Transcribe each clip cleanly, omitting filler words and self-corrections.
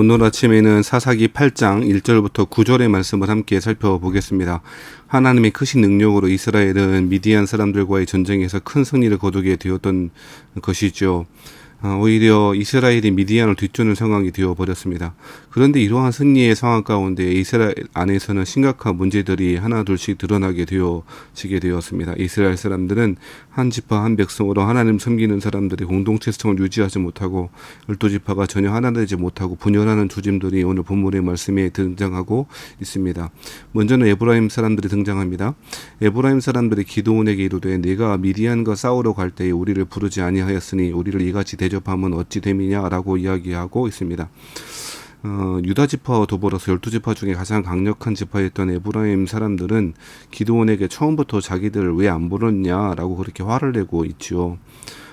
오늘 아침에는 사사기 8장 1절부터 9절의 말씀을 함께 살펴보겠습니다. 하나님의 크신 능력으로 이스라엘은 미디안 사람들과의 전쟁에서 큰 승리를 거두게 되었던 것이죠. 오히려 이스라엘이 미디안을 뒤쫓는 상황이 되어버렸습니다. 그런데 이러한 승리의 상황 가운데 이스라엘 안에서는 심각한 문제들이 하나둘씩 드러나게 되어지게 되었습니다. 이스라엘 사람들은 한 지파 한 백성으로 하나님 섬기는 사람들이 공동체성을 유지하지 못하고 12지파가 전혀 하나 되지 못하고 분열하는 조짐들이 오늘 본문의 말씀에 등장하고 있습니다. 먼저는 에브라임 사람들이 등장합니다. 에브라임 사람들이 기드온에게 이르되 네가 미디안과 싸우러 갈 때에 우리를 부르지 아니하였으니 우리를 이같이 대접함은 어찌 됨이냐라고 이야기하고 있습니다. 유다 지파와 더불어서 12지파 중에 가장 강력한 지파였던 에브라임 사람들은 기드온에게 처음부터 자기들을 왜 안 부르냐라고 그렇게 화를 내고 있죠.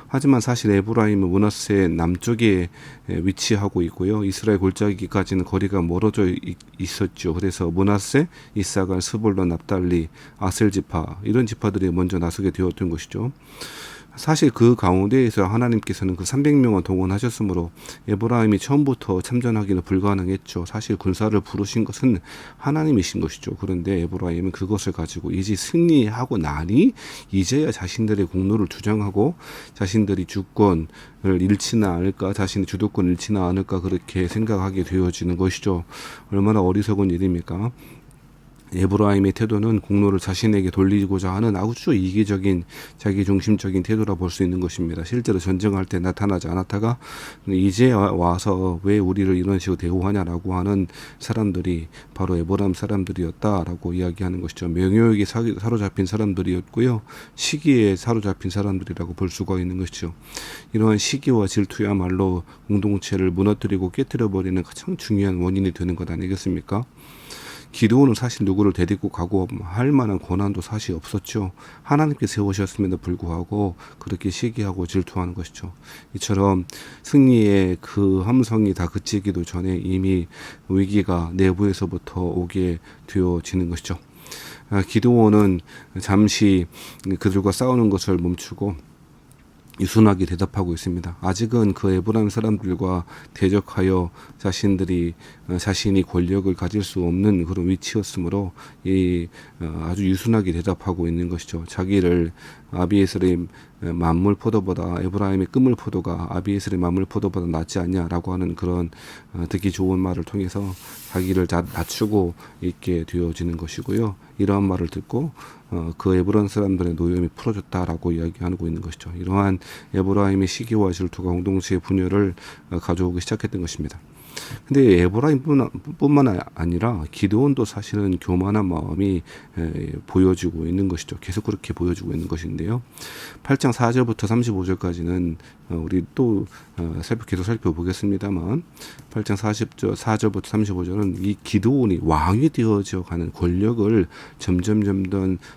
하지만 사실 에브라임은 므낫세 남쪽에 위치하고 있고요. 이스라엘 골짜기까지는 거리가 멀어져 있었죠. 그래서 므낫세, 이사갈, 스불론, 납달리, 아셀 지파 이런 지파들이 먼저 나서게 되었던 것이죠. 사실 그 가운데에서 하나님께서는 그 300명을 동원하셨으므로 에브라임이 처음부터 참전하기는 불가능했죠. 사실 군사를 부르신 것은 하나님이신 것이죠. 그런데 에브라임은 그것을 가지고 이제 승리하고 나니 이제야 자신들의 공로를 주장하고 자신들이 주권을 잃지나 않을까, 자신의 주도권을 잃지나 않을까 그렇게 생각하게 되어지는 것이죠. 얼마나 어리석은 일입니까? 에브라임의 태도는 공로를 자신에게 돌리고자 하는 아주 이기적인 자기중심적인 태도라 볼 수 있는 것입니다. 실제로 전쟁할 때 나타나지 않았다가 이제 와서 왜 우리를 이런 식으로 대우하냐라고 하는 사람들이 바로 에브라임 사람들이었다라고 이야기하는 것이죠. 명예욕에 사로잡힌 사람들이었고요. 시기에 사로잡힌 사람들이라고 볼 수가 있는 것이죠. 이러한 시기와 질투야말로 공동체를 무너뜨리고 깨뜨려버리는 가장 중요한 원인이 되는 것 아니겠습니까? 기드온은 사실 누구를 데리고 가고 할 만한 권한도 사실 없었죠. 하나님께 세우셨음에도 불구하고 그렇게 시기하고 질투하는 것이죠. 이처럼 승리의 그 함성이 다 그치기도 전에 이미 위기가 내부에서부터 오게 되어지는 것이죠. 기드온은 잠시 그들과 싸우는 것을 멈추고 유순하게 대답하고 있습니다. 아직은 그 에브라임 사람들과 대적하여 자신이 권력을 가질 수 없는 그런 위치였으므로 아주 유순하게 대답하고 있는 것이죠. 자기를 아비에셀의 만물 포도보다 에브라임의 끄물 포도가 아비에셀의 만물 포도보다 낫지 않냐라고 하는 그런 듣기 좋은 말을 통해서 자기를 낮추고 있게 되어지는 것이고요. 이러한 말을 듣고 그 에브라임 사람들의 노염이 풀어졌다라고 이야기하고 있는 것이죠. 이러한 에브라임의 시기와 질투가 공동체의 분열을 가져오기 시작했던 것입니다. 근데 에브라임뿐만 아니라 기드온도 사실은 교만한 마음이 보여지고 있는 것이죠. 계속 그렇게 보여지고 있는 것인데요. 8장 4절부터 35절까지는 우리 또 계속 살펴보겠습니다만 8장 4절부터 35절은 이 기드온이 왕이 되어져 가는 권력을 점점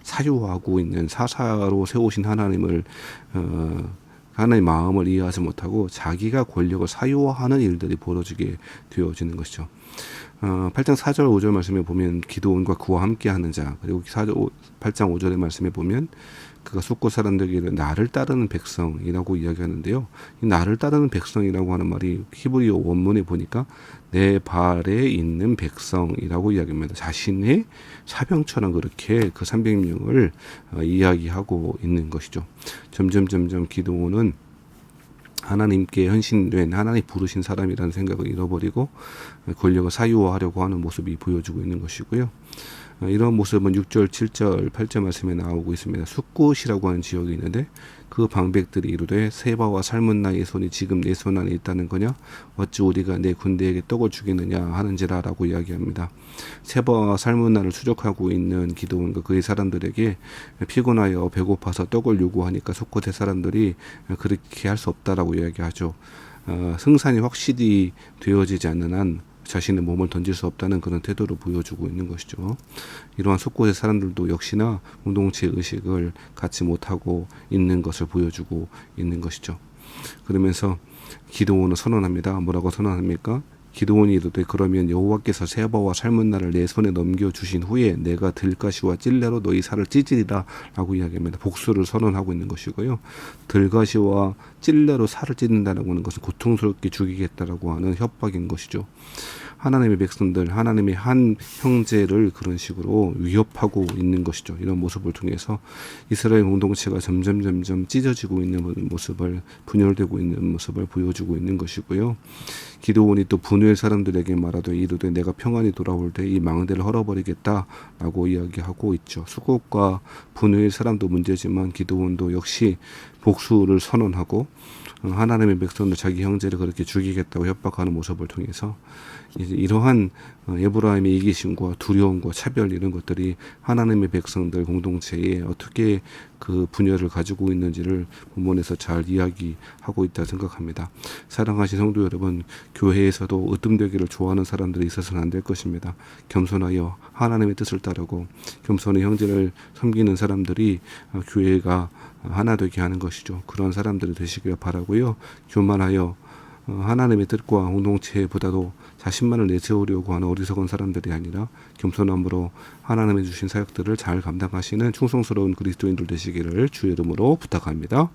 사유하고 있는 사사로 세우신 하나님의 마음을 이해하지 못하고 자기가 권력을 사유화하는 일들이 벌어지게 되어지는 것이죠. 8장 4절 5절 말씀에 보면 기드온과 그와 함께하는 자, 그리고 8장 5절의 말씀에 보면 그가 숫곳 사람들에게 나를 따르는 백성이라고 이야기하는데요. 이 나를 따르는 백성이라고 하는 말이 히브리어 원문에 보니까 내 발에 있는 백성이라고 이야기합니다. 자신의 사병처럼 그렇게 그 300명을 이야기하고 있는 것이죠. 점점 기드온은 하나님께 헌신된 하나님 부르신 사람이라는 생각을 잃어버리고 권력을 사유화하려고 하는 모습이 보여지고 있는 것이고요. 이런 모습은 6절, 7절, 8절 말씀에 나오고 있습니다. 숫곳이라고 하는 지역이 있는데 그 방백들이 이르되 세바와 살문나의 손이 지금 내 손 안에 있다는 거냐? 어찌 우리가 내 군대에게 떡을 주겠느냐 하는지라라고 이야기합니다. 세바와 살문나를 추적하고 있는 기드온과 그의 사람들에게 피곤하여 배고파서 떡을 요구하니까 숫곳의 사람들이 그렇게 할 수 없다라고 이야기하죠. 승산이 확실히 되어지지 않는 한 자신의 몸을 던질 수 없다는 그런 태도를 보여주고 있는 것이죠. 이러한 숫곳의 사람들도 역시나 공동체 의식을 갖지 못하고 있는 것을 보여주고 있는 것이죠. 그러면서 기드온은 선언합니다. 뭐라고 선언합니까? 기드온이 이르되 그러면 여호와께서 세바와 살문나를 내 손에 넘겨주신 후에 내가 들가시와 찔레로 너희 살을 찢으리라 라고 이야기합니다. 복수를 선언하고 있는 것이고요. 들가시와 찔레로 살을 찢는다는 것은 고통스럽게 죽이겠다라고 하는 협박인 것이죠. 하나님의 백성들, 하나님의 한 형제를 그런 식으로 위협하고 있는 것이죠. 이런 모습을 통해서 이스라엘 공동체가 점점 찢어지고 있는 모습을, 분열되고 있는 모습을 보여주고 있는 것이고요. 기드온이 또 분노의 사람들에게 말하되 이르되 내가 평안히 돌아올 때 이 망대를 헐어버리겠다라고 이야기하고 있죠. 수국과 분노의 사람도 문제지만 기드온도 역시 복수를 선언하고 하나님의 백성들 자기 형제를 그렇게 죽이겠다고 협박하는 모습을 통해서 이러한 에브라임의 이기심과 두려움과 차별 이런 것들이 하나님의 백성들 공동체에 어떻게 그 분열을 가지고 있는지를 본문에서 잘 이야기하고 있다 생각합니다. 사랑하신 성도 여러분, 교회에서도 으뜸되기를 좋아하는 사람들이 있어서는 안 될 것입니다. 겸손하여 하나님의 뜻을 따르고 겸손의 형제를 섬기는 사람들이 교회가 하나 되게 하는 것이죠. 그런 사람들이 되시길 바라고요. 교만하여 하나님의 뜻과 공동체보다도 자신만을 내세우려고 하는 어리석은 사람들이 아니라 겸손함으로 하나님의 주신 사역들을 잘 감당하시는 충성스러운 그리스도인들 되시기를 주의 이름으로 부탁합니다.